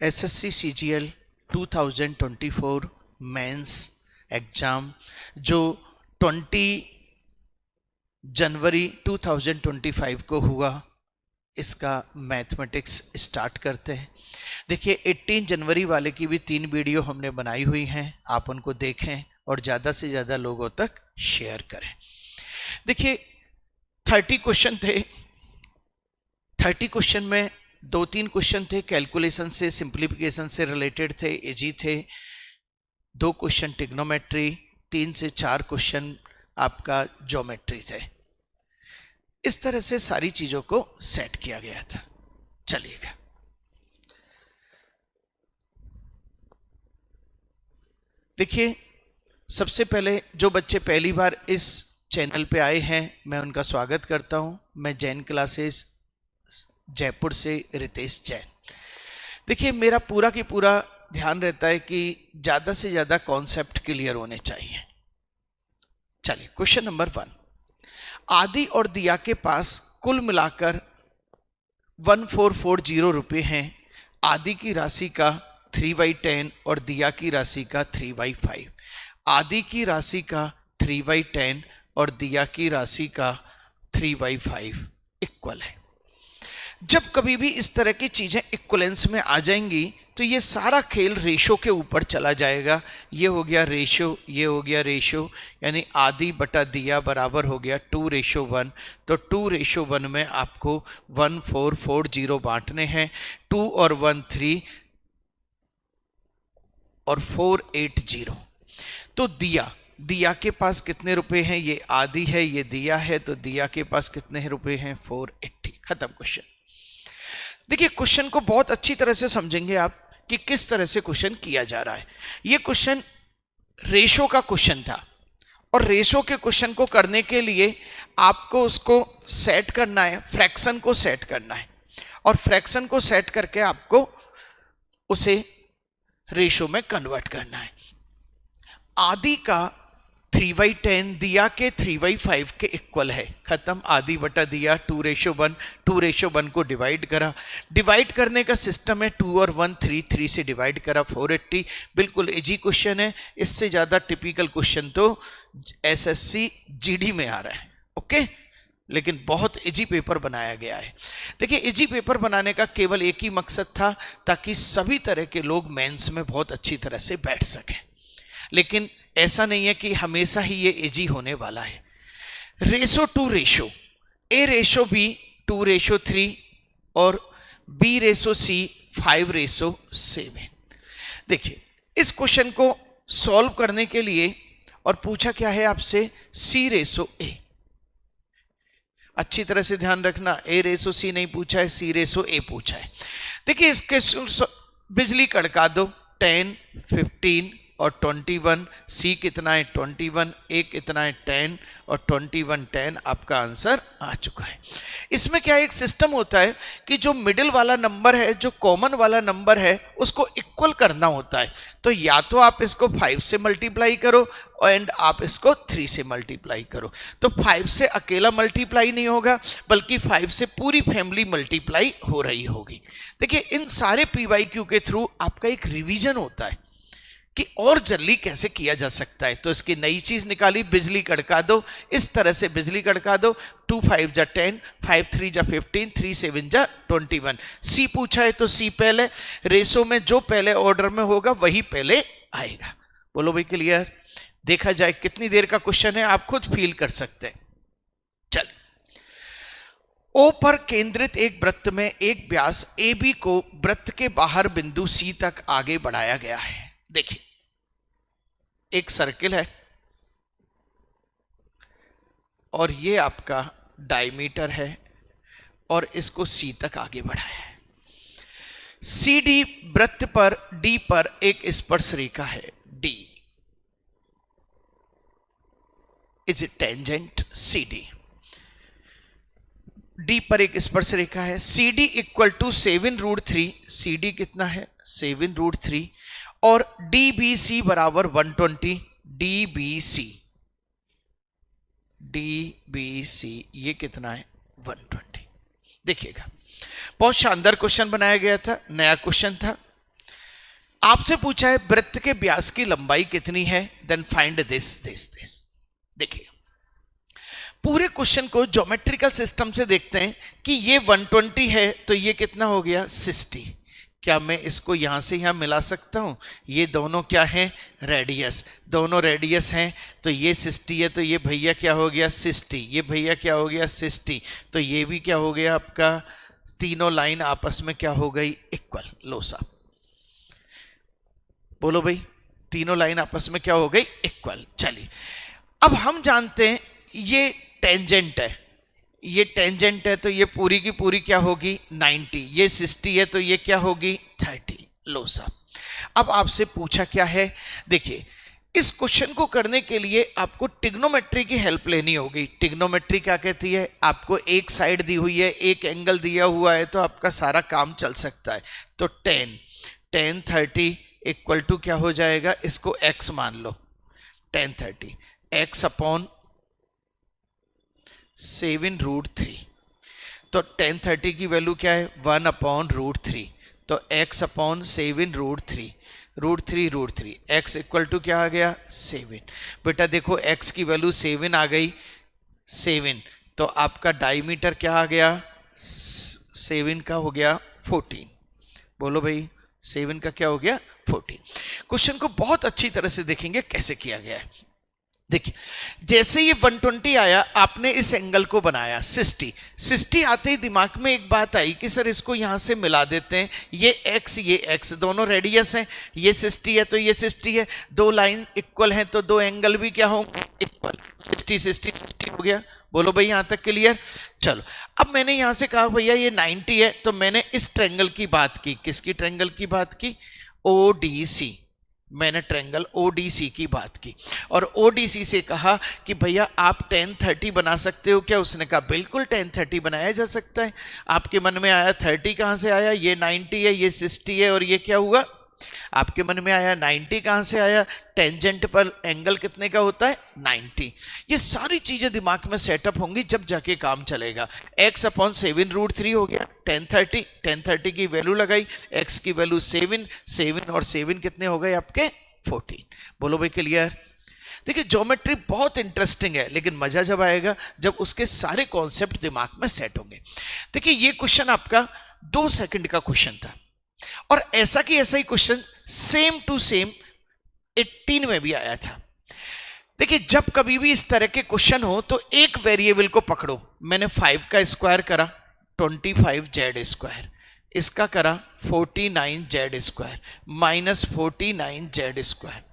SSC CGL 2024 mains exam जो 20 जनवरी 2025 को हुआ, इसका मैथमेटिक्स स्टार्ट करते हैं। देखिए 18 जनवरी वाले की भी 3 वीडियो हमने बनाई हुई हैं, आप उनको देखें और ज़्यादा से ज़्यादा लोगों तक शेयर करें। देखिए 30 क्वेश्चन थे, 30 क्वेश्चन में 2-3 क्वेश्चन थे कैलकुलेशन से, सिंप्लीफिकेशन से रिलेटेड थे, इजी थे। 2 क्वेश्चन ट्रिग्नोमेट्री, 3 से 4 क्वेश्चन आपका ज्योमेट्री थे। इस तरह से सारी चीजों को सेट किया गया था। चलिएगा, देखिए सबसे पहले जो बच्चे पहली बार इस चैनल पे आए हैं, मैं उनका स्वागत करता हूं। मैं जैन क्लासेस जयपुर से रितेश जैन। देखिए मेरा पूरा की पूरा ध्यान रहता है कि ज्यादा से ज्यादा कॉन्सेप्ट क्लियर होने चाहिए। चलिए क्वेश्चन नंबर 1, आदि और दिया के पास कुल मिलाकर 1440 रुपए हैं। आदि की राशि का 3/10 और दिया की राशि का 3/5। आदि की राशि का 3/10 और दिया की राशि का 3/5 इक्वल है। जब कभी भी इस तरह की चीजें इक्वलेंस में आ जाएंगी तो ये सारा खेल रेशो के ऊपर चला जाएगा। ये हो गया रेशो, ये हो गया रेशो, यानी आदि बटा दिया बराबर हो गया 2:1। तो 2:1 में आपको 1440 बांटने हैं। 2 और 1 3 और 480। तो दिया के पास कितने रुपए हैं? ये आदि है, ये दिया है, तो दिया के पास कितने रुपए हैं? 480। खत्म क्वेश्चन। देखिए क्वेश्चन को बहुत अच्छी तरह से समझेंगे आप कि किस तरह से क्वेश्चन किया जा रहा है। ये क्वेश्चन रेशो का क्वेश्चन था और रेशो के क्वेश्चन को करने के लिए आपको उसको सेट करना है, फ्रैक्शन को सेट करना है, और फ्रैक्शन को सेट करके आपको उसे रेशो में कन्वर्ट करना है। आदि का 3/10 दिया के 3/5 के इक्वल है। खत्म। आदि बटा दिया 2:1, 2:1 को डिवाइड करा। डिवाइड करने का सिस्टम है 2 और 1 3, 3 से डिवाइड करा 480। बिल्कुल इजी क्वेश्चन है। इससे ज्यादा टिपिकल क्वेश्चन तो एसएससी जीडी में आ रहा है। ओके, लेकिन बहुत इजी पेपर बनाया गया है। देखिए इजी पेपर बनाने का केवल एक ही मकसद था, ताकि सभी तरह के लोग मेंस में बहुत अच्छी तरह से बैठ सकें। लेकिन ऐसा नहीं है कि हमेशा ही ये इजी होने वाला है। रेशो टू रेशो, ए रेशो बी 2:3 और बी रेशो सी 5:7। देखिए इस क्वेश्चन को सॉल्व करने के लिए, और पूछा क्या है आपसे? सी रेशो ए। अच्छी तरह से ध्यान रखना, ए रेशो सी नहीं पूछा है, सी रेशो ए पूछा है। देखिए इसके बिजली कड़का दो, 10 15 और 21। सी कितना है? 21। ए कितना है? 10 और 21 10। आपका आंसर आ चुका है। इसमें क्या एक सिस्टम होता है कि जो मिडिल वाला नंबर है, जो कॉमन वाला नंबर है, उसको इक्वल करना होता है। तो या तो आप इसको 5 से मल्टीप्लाई करो एंड आप इसको 3 से मल्टीप्लाई करो। तो 5 से अकेला मल्टीप्लाई नहीं होगा, बल्कि 5 से पूरी फैमिली मल्टीप्लाई हो रही होगी। देखिए इन सारे पीवाईक्यू के थ्रू आपका एक रिवीजन होता है कि और जल्दी कैसे किया जा सकता है। तो इसकी नई चीज निकाली, बिजली कड़का दो। इस तरह से बिजली कड़का दो, 2 5 जा 10, 5 3 जा 15, 3 7 जा 21। सी पूछा है तो सी पहले, रेशो में जो पहले ऑर्डर में होगा वही पहले आएगा। बोलो भाई क्लियर? देखा जाए कितनी देर का क्वेश्चन है, आप खुद फील कर सकते हैं। चल, ओ पर केंद्रित एक वृत्त में एक व्यास ए बी को वृत्त के बाहर बिंदु सी तक आगे बढ़ाया गया है। देखिए एक सर्किल है और ये आपका डायमीटर है और इसको सी तक आगे बढ़ाया है। सी डी वृत्त पर डी पर एक स्पर्श रेखा है, D is tangent C D. D पर एक स्पर्श रेखा है। C D equal to 7√3। C D कितना है? 7√3। और डी बी सी बराबर 120। डी बी सी ये कितना है? 120। देखिएगा बहुत शानदार क्वेश्चन बनाया गया था, नया क्वेश्चन था। आपसे पूछा है वृत्त के व्यास की लंबाई कितनी है, देन फाइंड दिस। देखिए पूरे क्वेश्चन को ज्योमेट्रिकल सिस्टम से देखते हैं कि ये 120 है तो ये कितना हो गया 60। क्या मैं इसको यहां से यहां मिला सकता हूं? ये दोनों क्या हैं? रेडियस, दोनों रेडियस हैं तो ये 60 है तो ये भैया क्या हो गया 60, ये भैया क्या हो गया 60, तो ये भी क्या हो गया आपका, तीनों लाइन आपस में क्या हो गई इक्वल। लो साहब बोलो भाई, तीनों लाइन आपस में क्या हो गई इक्वल। चलिए अब हम जानते हैं ये टेंजेंट है, ये टेंजेंट है तो ये पूरी की पूरी क्या होगी 90, ये 60 है तो ये क्या होगी 30। लो साहब अब आपसे पूछा क्या है, देखिए इस क्वेश्चन को करने के लिए आपको ट्रिग्नोमेट्री की हेल्प लेनी होगी। ट्रिग्नोमेट्री क्या कहती है, आपको एक साइड दी हुई है, एक एंगल दिया हुआ है तो आपका सारा काम चल सकता है। तो 10 30 इक्वल टू क्या हो जाएगा, इसको x मान लो, 10 30 x अपॉन 7√3। तो 10 30 की वैल्यू क्या है 1 अपॉन √3, तो x upon 7√3, √3 x equal to क्या आ गया 7। बेटा देखो x की वैल्यू 7 आ गई, 7 तो आपका डायमीटर क्या आ गया 7 का हो गया 14। बोलो भाई 7 का क्या हो गया 14। क्वेश्चन को बहुत अच्छी तरह से देखेंगे कैसे किया गया है। देखिए जैसे ये 120 आया आपने इस एंगल को बनाया 60 आते ही दिमाग में एक बात आई कि सर इसको यहां से मिला देते हैं, ये x दोनों रेडियस हैं, ये 60 है तो ये 60 है, दो लाइन इक्वल हैं तो दो एंगल भी क्या होंगे इक्वल, 60 हो गया। बोलो भाई यहां तक क्लियर। चलो अब मैंने यहां से कहा भैया ये 90 है तो मैंने इस ट्रायंगल की बात की, किसकी ट्रायंगल की बात की, ODC, मैंने ट्रायंगल ODC की बात की और ODC से कहा कि भैया आप 10 30 बना सकते हो क्या, उसने कहा बिल्कुल 10 30 बनाया जा सकता है। आपके मन में आया 30 कहां से आया, ये 90 है ये 60 है और ये क्या हुआ, आपके मन में आया 90 कहां से आया, टेंजेंट पर एंगल कितने का होता है 90। ये सारी चीजें दिमाग में सेटअप होंगी जब जाके काम चलेगा। x अपॉन 7√3 हो गया 10 30 की वैल्यू लगाई, x की वैल्यू 7 और 7 कितने हो गए आपके 14। बोलो भाई क्लियर। देखिए ज्योमेट्री बहुत इंटरेस्टिंग है लेकिन मजा जब आएगा जब उसके सारे कॉन्सेप्ट दिमाग में सेट होंगे। देखिए ये क्वेश्चन आपका 2 सेकंड का क्वेश्चन था और ऐसा कि ऐसा ही क्वेश्चन सेम टू सेम 18 में भी आया था। देखिए जब कभी भी इस तरह के क्वेश्चन हो तो एक वेरिएबल को पकड़ो, मैंने 5 का स्क्वायर करा 25z², इसका करा 49z² माइनस 49z²,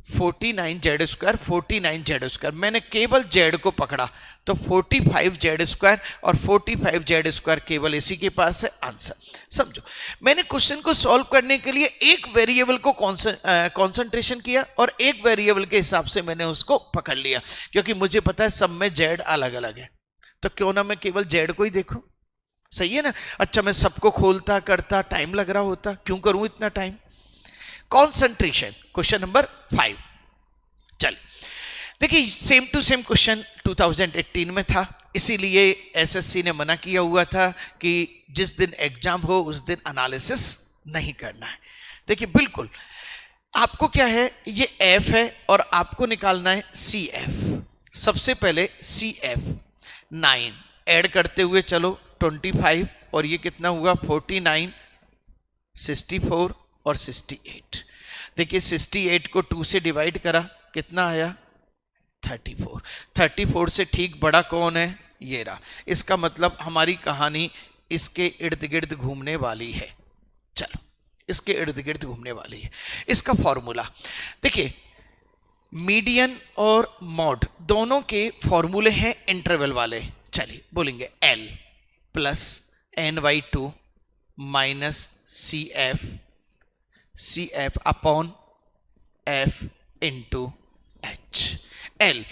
49z², मैंने केवल z को पकड़ा तो 45z² और 45z² केवल इसी के पास है आंसर। समझो मैंने क्वेश्चन को सॉल्व करने के लिए एक वेरिएबल को कंसंट्रेशन किया और एक वेरिएबल के हिसाब से मैंने उसको पकड़ लिया, क्योंकि मुझे पता है सब में z अलग अलग है तो क्यों ना मैं केवल z को ही देखूं। सही है ना। अच्छा मैं सबको खोलता करता टाइम लग रहा होता, क्यों करूं इतना टाइम। Concentration question number 5। चल देखिए सेम टू सेम क्वेश्चन 2018 में था, इसीलिए एसएससी ने मना किया हुआ था कि जिस दिन एग्जाम हो उस दिन एनालिसिस नहीं करना है। देखिए बिल्कुल आपको क्या है, ये एफ है और आपको निकालना है सी एफ। सबसे पहले सी एफ 9 ऐड करते हुए चलो 25 और ये कितना हुआ 49, 64 और 68। देखिए 68 को 2 से डिवाइड करा कितना आया 34। 34 से ठीक बड़ा कौन है, ये रहा। इसका मतलब हमारी कहानी इसके इर्द गिर्द घूमने वाली है। चलो इसके इर्द गिर्द घूमने वाली है। इसका फॉर्मूला देखिए, मीडियन और मॉड दोनों के फॉर्मूले हैं इंटरवल वाले। चलिए बोलेंगे L plus NY2 minus C F upon F into H। L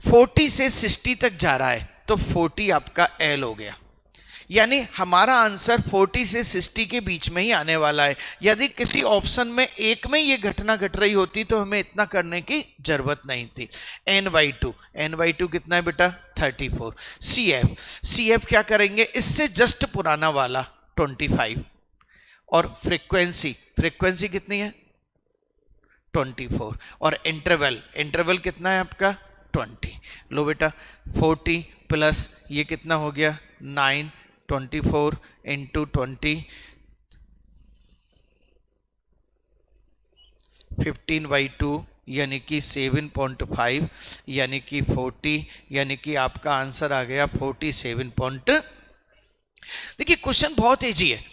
40 से 60 तक जा रहा है तो 40 आपका L हो गया, यानी हमारा आंसर 40 से 60 के बीच में ही आने वाला है। यदि किसी ऑप्शन में एक में ये घटना घट रही होती तो हमें इतना करने की जरूरत नहीं थी। NY2 कितना है बेटा 34। CF क्या करेंगे, इससे जस्ट पुराना वाला 25 और फ्रीक्वेंसी कितनी है 24 और इंटरवल कितना है आपका 20। लो बेटा 40 प्लस ये कितना हो गया 9 24 इंटू 20 15/2 यानी कि 7.5 यानी कि 40 यानी कि आपका आंसर आ गया 47. देखिए क्वेश्चन बहुत इजी है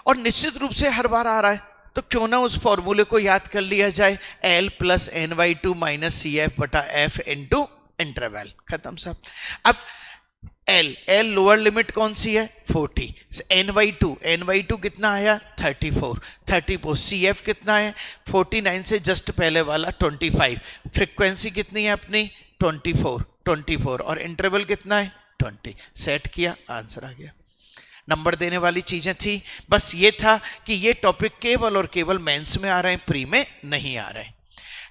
और निश्चित रूप से हर बार आ रहा है, तो क्यों ना उस फॉर्मूले को याद कर लिया जाए L plus n/2 minus CF बटा F इंटू इंटरवल। खत्म साहब। अब L लोअर लिमिट कौन सी है 40, n/2 कितना आया 34 CF कितना है 49 से जस्ट पहले वाला 25, फ्रीक्वेंसी कितनी है अपनी 24 और इंटरवल कितना है 20। सेट किया आंसर आ गया। नंबर देने वाली चीजें थी, बस ये था कि ये टॉपिक केवल और केवल मेंस में आ रहे हैं, प्री में नहीं आ रहे हैं।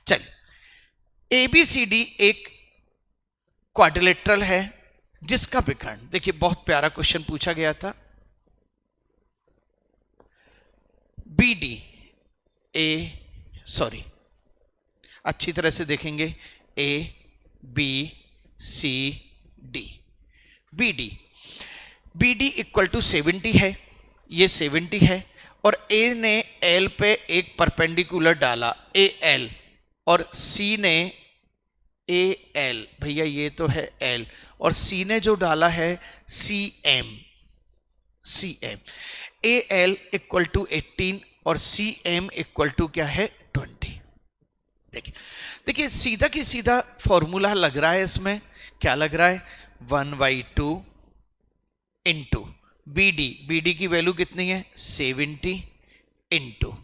चलिए ABCD एक क्वाड्रिलेटरल है जिसका विकर्ण, देखिए बहुत प्यारा क्वेश्चन पूछा गया था। अच्छी तरह से देखेंगे ABCD BD इक्वल टू 70 है, ये 70 है और A ने L पे एक परपेंडिकुलर डाला AL और C ने AL, भैया ये तो है L और C ने जो डाला है CM AL इक्वल टू 18 और CM इक्वल टू क्या है 20। देखिए सीधा की सीधा फॉर्मूला लग रहा है, इसमें क्या लग रहा है 1/2 इंटू BD की वैल्यू कितनी है 70 into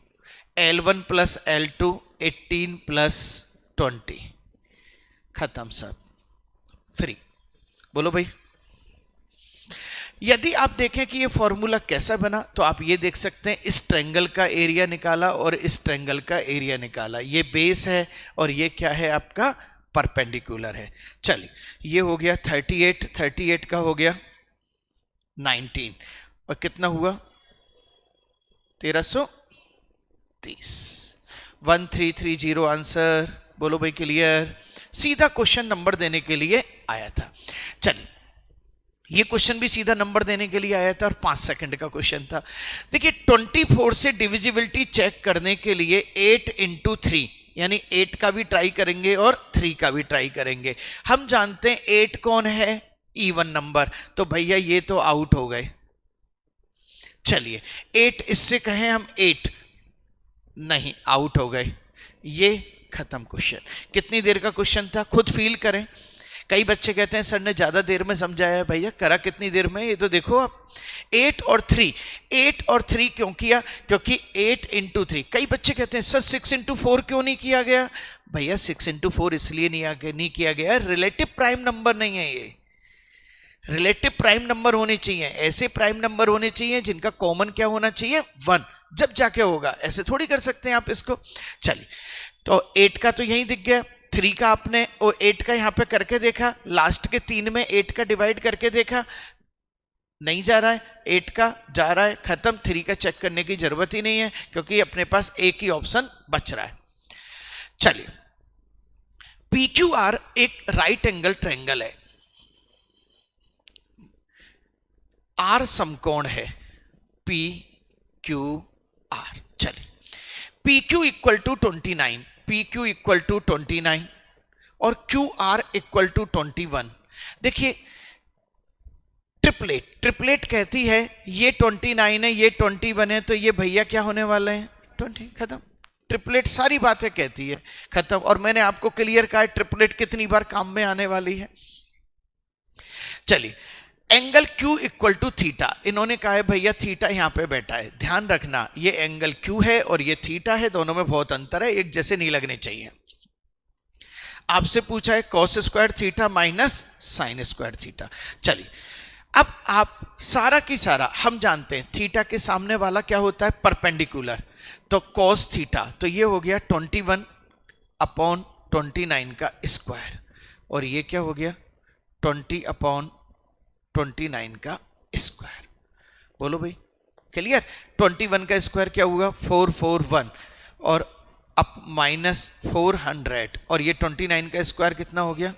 L1 plus L2 18 plus 20। खत्म सब, फ्री। बोलो भाई, यदि आप देखें कि ये फॉर्मूला कैसा बना तो आप ये देख सकते हैं, इस ट्रायंगल का एरिया निकाला और इस ट्रायंगल का एरिया निकाला, ये बेस है और ये क्या है आपका परपेंडिकुलर है। चलिए ये हो गया 38 का हो गया 19 और कितना हुआ 1330, 1330 आंसर। बोलो भाई क्लियर। सीधा क्वेश्चन नंबर देने के लिए आया था। चलिए ये क्वेश्चन भी सीधा नंबर देने के लिए आया था और 5 सेकंड का क्वेश्चन था। देखिए 24 से डिविजिबिलिटी चेक करने के लिए 8 इंटू 3 यानी 8 का भी ट्राई करेंगे और 3 का भी ट्राई करेंगे। हम जानते हैं 8 कौन है इवन नंबर, तो भैया ये तो आउट हो गए। चलिए 8 इससे कहें हम 8 नहीं, आउट हो गए, ये खत्म क्वेश्चन। कितनी देर का क्वेश्चन था खुद फील करें। कई बच्चे कहते हैं सर ने ज्यादा देर में समझाया है, भैया करा कितनी देर में ये तो देखो आप। 8 और 3 क्यों किया, क्योंकि 8 इंटू 3। कई बच्चे कहते हैं सर 6 इंटू 4 क्यों नहीं किया गया, भैया 6 इंटू 4 इसलिए नहीं किया गया, रिलेटिव प्राइम नंबर नहीं है ये। रिलेटिव प्राइम नंबर होने चाहिए, ऐसे प्राइम नंबर होने चाहिए जिनका कॉमन क्या होना चाहिए 1, जब जाके होगा, ऐसे थोड़ी कर सकते हैं आप इसको। चलिए तो 8 का तो यही दिख गया, 3 का आपने और 8 का यहां पे करके देखा, लास्ट के 3 में 8 का डिवाइड करके देखा, नहीं जा रहा है, 8 का जा रहा है, खत्म। 3 का चेक करने की जरूरत ही नहीं है क्योंकि अपने पास एक ही ऑप्शन बच रहा है। चलिए PQR एक राइट एंगल ट्रायंगल है, R समकोण है PQR। चलिए PQ इक्वल टू 29 और QR इक्वल टू 21। देखिए ट्रिपलेट कहती है ये 29 है ये 21 है, तो ये भैया क्या होने वाले हैं 20। खत्म। ट्रिपलेट सारी बातें कहती है, खत्म। और मैंने आपको क्लियर कहा है ट्रिपलेट कितनी बार काम में आने वाली है। चलिए angle Q equal to theta, इन्होंने कहा है भैया थीटा यहां पे बैठा है। ध्यान रखना ये एंगल Q है और ये थीटा है, दोनों में बहुत अंतर है, एक जैसे नहीं लगने चाहिए। आपसे पूछा है cos square theta minus sine square theta. चलिए अब आप सारा की सारा हम जानते हैं थीटा के सामने वाला क्या होता है परपेंडिकुलर, तो कॉस थीटा, तो ये हो गया 21/29 का स्क्वायर और ये क्या हो गया 20/29 का स्क्वायर। बोलो भाई क्लियर। 21 का स्क्वायर क्या हुआ 441 और अप माइनस 400 और ये 29 का स्क्वायर कितना हो गया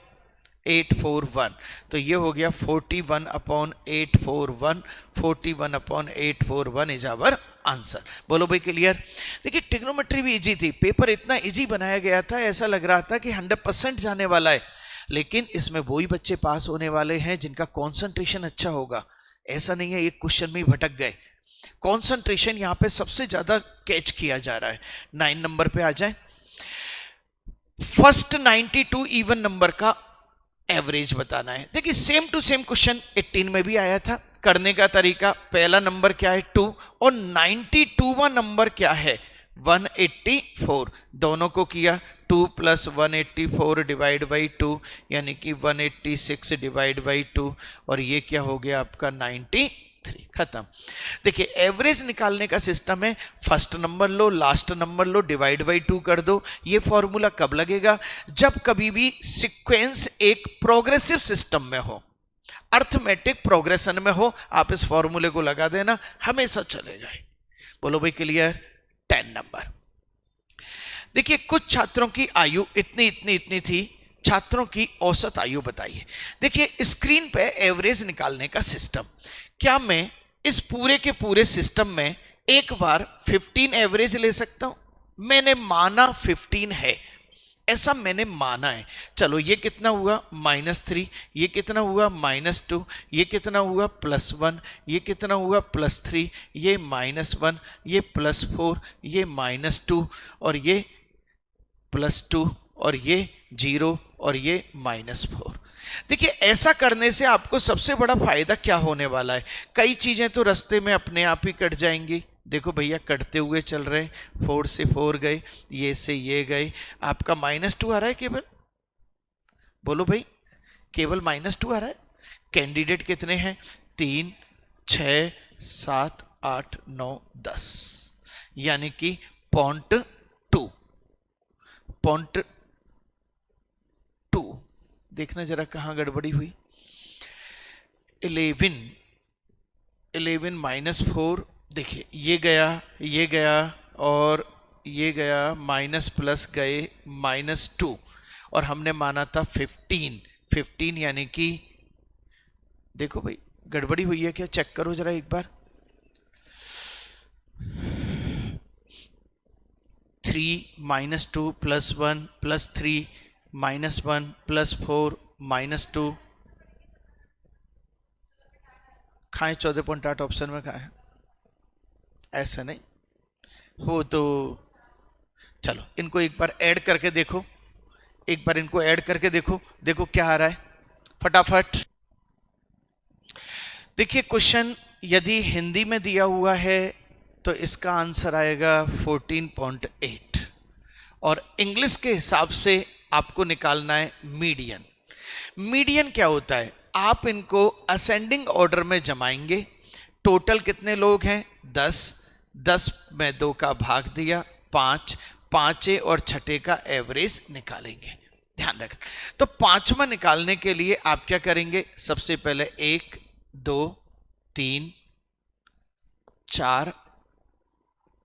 841, तो ये हो गया 41/841, 41/841 इज आवर आंसर। बोलो भाई क्लियर। देखिए ट्रिग्नोमेट्री भी इजी थी, पेपर इतना इजी बनाया गया था, ऐसा लग रहा था कि 100% जाने वाला है, लेकिन इसमें वही बच्चे पास होने वाले हैं जिनका कॉन्सेंट्रेशन अच्छा होगा। ऐसा नहीं है एक क्वेश्चन में ही भटक गए, कॉन्सेंट्रेशन यहां पे सबसे ज्यादा कैच किया जा रहा है। 9 नंबर पे आ जाए। फर्स्ट 92 इवन नंबर का एवरेज बताना है। देखिए सेम टू सेम क्वेश्चन 18 में भी आया था। करने का तरीका, पहला नंबर क्या है 2 और 92वां नंबर क्या है 184, दोनों को किया 2 + 184 डिवाइड बाई 2 यानी कि 186 डिवाइड बाई 2 और ये क्या हो गया आपका 93, खत्म। देखिए एवरेज निकालने का सिस्टम है, first number low last number low divide by 2 कर दो। ये फॉर्मूला कब लगेगा, जब कभी भी सीक्वेंस एक प्रोग्रेसिव सिस्टम में हो, अर्थमेटिक प्रोग्रेशन में हो, आप इस फॉर्मूले को लगा देना, हमेशा चलेगा। बोलो भाई क्लियर। 10 नंबर। देखिए कुछ छात्रों की आयु इतनी थी, छात्रों की औसत आयु बताइए। देखिए स्क्रीन पे एवरेज निकालने का सिस्टम, क्या मैं इस पूरे के पूरे सिस्टम में एक बार 15 एवरेज ले सकता हूं? मैंने माना 15 है, ऐसा मैंने माना है। चलो ये कितना हुआ -3, ये कितना हुआ -2, ये कितना हुआ +1, ये कितना हुआ +3, ये -1, ये +4, ये -2 और ये +2 और ये 0 और ये -4। देखिए ऐसा करने से आपको सबसे बड़ा फायदा क्या होने वाला है, कई चीजें तो रास्ते में अपने आप ही कट जाएंगी। देखो भैया कटते हुए चल रहे हैं, 4 से 4 गए, ये से ये गए, आपका -2 आ रहा है केवल। बोलो भाई केवल -2 आ रहा है। कैंडिडेट कितने हैं 3 6 7 8 9 10 यानी कि 0.2 देखना जरा कहां गड़बड़ी हुई। 11 -4, देखिए ये गया और ये गया, माइनस प्लस गए -2 और हमने माना था 15 यानी कि देखो भाई गड़बड़ी हुई है क्या, चेक करो जरा एक बार। 3 -2 +1 +3 -1 +4 -2 खाएं 14.8 ऑप्शन में खाएं, ऐसा नहीं हो तो चलो इनको एक बार ऐड करके देखो, एक बार इनको ऐड करके देखो, देखो क्या आ रहा है फटाफट। देखिए क्वेश्चन यदि हिंदी में दिया हुआ है तो इसका आंसर आएगा 14.8 और इंग्लिश के हिसाब से आपको निकालना है मीडियन। मीडियन क्या होता है, आप इनको असेंडिंग ऑर्डर में जमाएंगे। टोटल कितने लोग हैं 10, 10 में 2 का भाग दिया 5, 5 और 6 का एवरेज निकालेंगे। ध्यान रखना, तो 5वां निकालने के लिए आप क्या करेंगे, सबसे पहले 1 2 3 4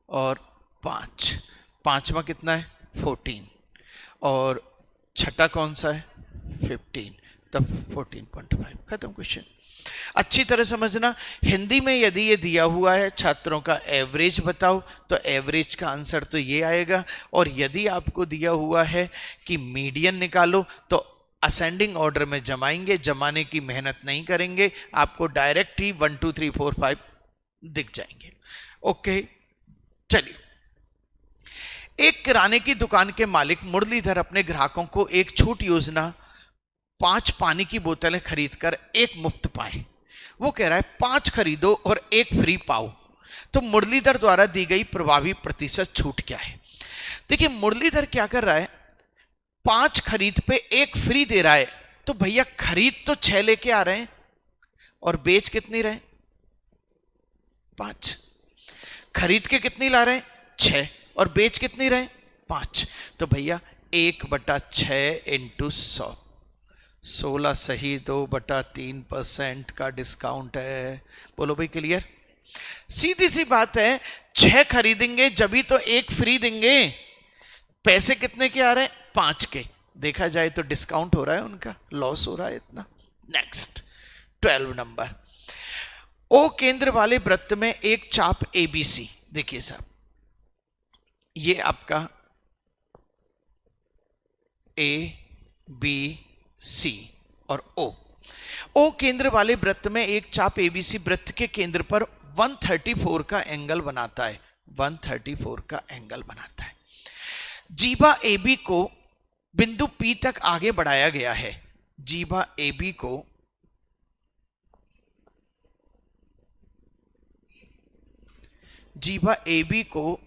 और 5, 5वां कितना है 14 और 6 कौन सा है 15, तब 14.5 खत्म क्वेश्चन। अच्छी तरह समझना, हिंदी में यदि ये दिया हुआ है छात्रों का एवरेज बताओ तो एवरेज का आंसर तो ये आएगा, और यदि आपको दिया हुआ है कि मीडियन निकालो तो असेंडिंग ऑर्डर में जमाएंगे, जमाने की मेहनत नहीं करेंगे, आपको डायरेक्ट ही 1 2 3 4 5 दिख जाएंगे। ओके चलिए, एक किराने की दुकान के मालिक मुरलीधर अपने ग्राहकों को एक छूट योजना 5 पानी की बोतलें खरीदकर 1 मुफ्त पाए। वो कह रहा है 5 खरीदो और 1 फ्री पाओ, तो मुरलीधर द्वारा दी गई प्रभावी प्रतिशत छूट क्या है। देखिए मुरलीधर क्या कर रहा है, 5 खरीद पे 1 फ्री दे रहा है, तो भैया खरीद तो 6 लेके आ रहे हैं और बेच कितनी रहे 5, खरीद के कितनी ला रहे हैं 6 और बेच कितनी रहे 5, तो भैया 1/6 × 100, 16 सही 2/3% का डिस्काउंट है। बोलो भाई क्लियर। सीधी सी बात है, 6 खरीदेंगे जभी तो एक फ्री देंगे। पैसे कितने के आ रहे हैं? 5 के। देखा जाए तो डिस्काउंट हो रहा है, उनका लॉस हो रहा है इतना। नेक्स्ट 12 नंबर, ओ केंद्र वाले वृत्त में एक चाप एबीसी। देखिए साहब, ये आपका ए बी सी और ओ केंद्र वाले वृत्त में एक चाप एबीसी वृत्त के केंद्र पर 134 का एंगल बनाता है। 134 का एंगल बनाता है। जीवा AB को बिंदु P तक आगे बढ़ाया गया है। जीवा AB को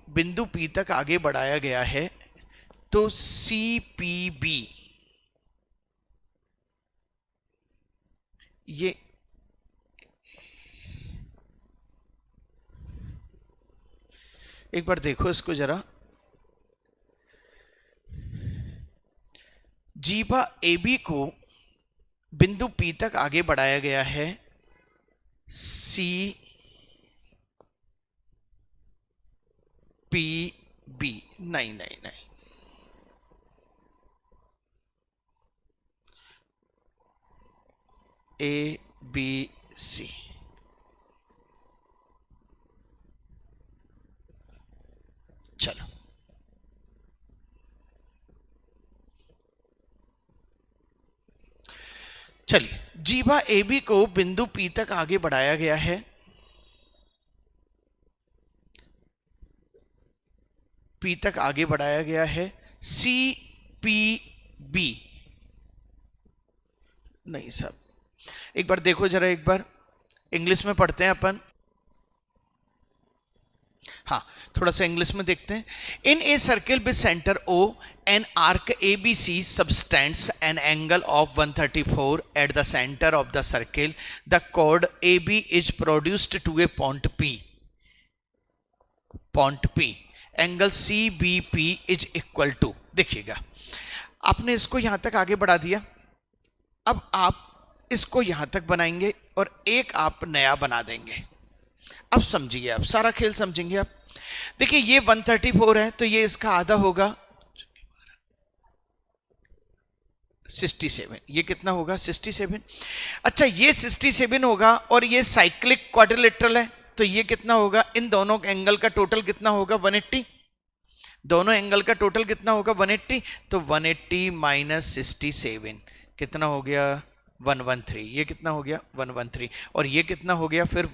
बिंदु P तक आगे बढ़ाया गया है, तो CPB ये एक बार देखो इसको जरा। जीवा AB को बिंदु P तक आगे बढ़ाया गया है, CPB नहीं, ABC। चलो चलिए, जीवा AB को बिंदु P तक आगे बढ़ाया गया है, P तक आगे बढ़ाया गया है, CPB नहीं साहब, एक बार देखो जरा, एक बार इंग्लिश में पढ़ते हैं अपन। हाँ, थोड़ा सा इंग्लिश में देखते हैं। In a circle with centre O an arc ABC subtends an angle of 134 at the centre of the circle, the कोड AB is produced to a point P angle CBP is equal to. देखिएगा, आपने इसको यहां तक आगे बढ़ा दिया, अब आप इसको यहां तक बनाएंगे और एक आप नया बना देंगे। अब समझिए, आप सारा खेल समझेंगे आप। देखिए, ये 134 है, तो ये इसका आधा होगा 67। ये कितना होगा? 67। अच्छा, ये 67 होगा और ये साइक्लिक क्वाड्रिलेटरल है, तो ये कितना होगा? इन दोनों एंगल का टोटल कितना होगा? 180। दोनों एंगल का टोटल कितना होगा? 180। तो 180 माइनस 67 कितना हो गया? 113। ये कितना हो गया? 113। और ये कितना हो गया फिर?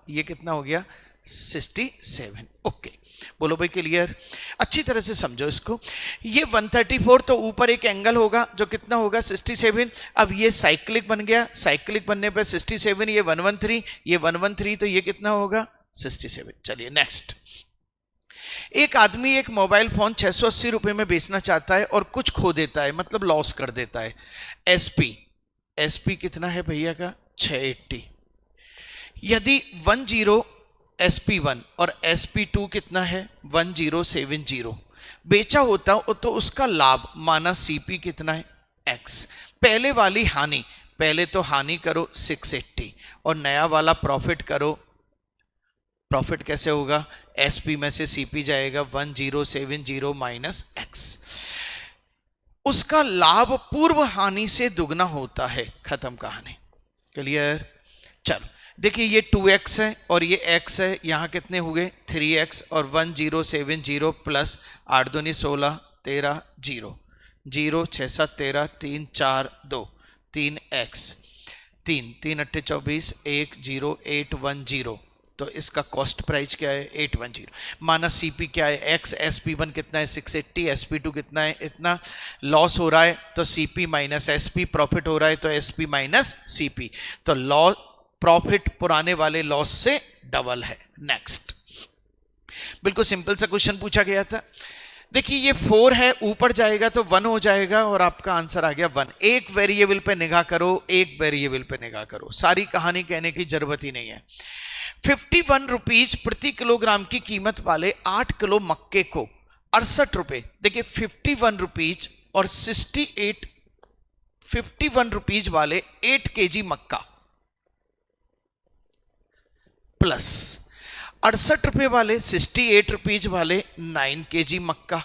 ये कितना हो गया? 67। ओके, बोलो भाई क्लियर? अच्छी तरह से समझो इसको। ये 134, तो ऊपर एक एंगल होगा जो कितना होगा? 67। अब ये साइक्लिक बन गया, साइक्लिक बनने पर 67, ये 113, ये 113, तो ये कितना होगा? 67। चलिए नेक्स्ट। एक आदमी एक मोबाइल फोन 680 रुपए में बेचना चाहता है और कुछ खो देता है, मतलब लॉस कर देता है। एसपी कितना है भैया का? 680। यदि 10 SP1 और SP2 कितना है? 1070 बेचा होता तो उसका लाभ माना CP कितना है? X। पहले वाली हानि, पहले तो हानि करो 680 और नया वाला प्रॉफिट करो। प्रॉफिट कैसे होगा? SP में से CP जाएगा, 1070 माइनस X। उसका लाभ पूर्व हानि से दुगना होता है। खत्म कहानी। क्लियर? चलो देखिए, ये 2x है और ये x है, यहां कितने हुए? 3x और 1070 प्लस 8 दूनी 16, 13, 0 0 6 7 13, 3 4 2 3x 3 3 8 24 1 0 810। तो इसका कॉस्ट प्राइस क्या है? 810। माना CP क्या है? X। SP1 कितना है? 680। SP2 कितना है? इतना। लॉस हो रहा है तो CP माइनस SP, प्रॉफिट हो रहा है तो SP माइनस CP। तो लॉस प्रॉफिट पुराने वाले लॉस से डबल है। नेक्स्ट, बिल्कुल सिंपल सा क्वेश्चन पूछा गया था। देखिए, ये 4 है, ऊपर जाएगा तो 1 हो जाएगा और आपका आंसर आ गया 1। एक वेरिएबल पे निगाह करो, एक वेरिएबल पे निगाह करो, सारी कहानी कहने की जरूरत ही नहीं है। 51 रुपीज प्रति किलोग्राम की कीमत वाले 8 किलो मक्के को 68 रुपए। देखिए, 51 रुपीज और 51 रुपीज वाले 8 kg मक्का प्लस 68 रुपये वाले 68 रुपीज वाले 9 kg मक्का,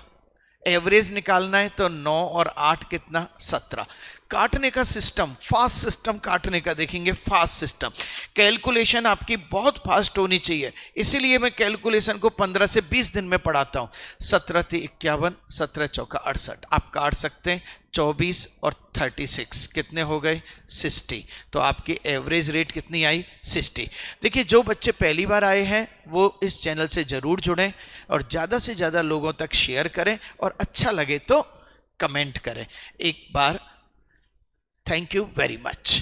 एवरेज निकालना है तो 9 और 8 कितना 17। काटने का सिस्टम, फास्ट सिस्टम काटने का देखेंगे, फास्ट सिस्टम। कैलकुलेशन आपकी बहुत फास्ट होनी चाहिए, इसीलिए मैं कैलकुलेशन को 15 से 20 दिन में पढ़ाता हूं। 17 × 51, 17 चौका 68, आप काट सकते हैं। 24 और 36 कितने हो गए 60। तो आपकी एवरेज रेट कितनी आई 60। देखिए जो बच्चे पहली बार आए हैं वो इस चैनल से जरूर जुड़ें और ज़्यादा से ज़्यादा लोगों तक शेयर करें और अच्छा लगे तो कमेंट करें। एक बार थैंक यू वेरी मच।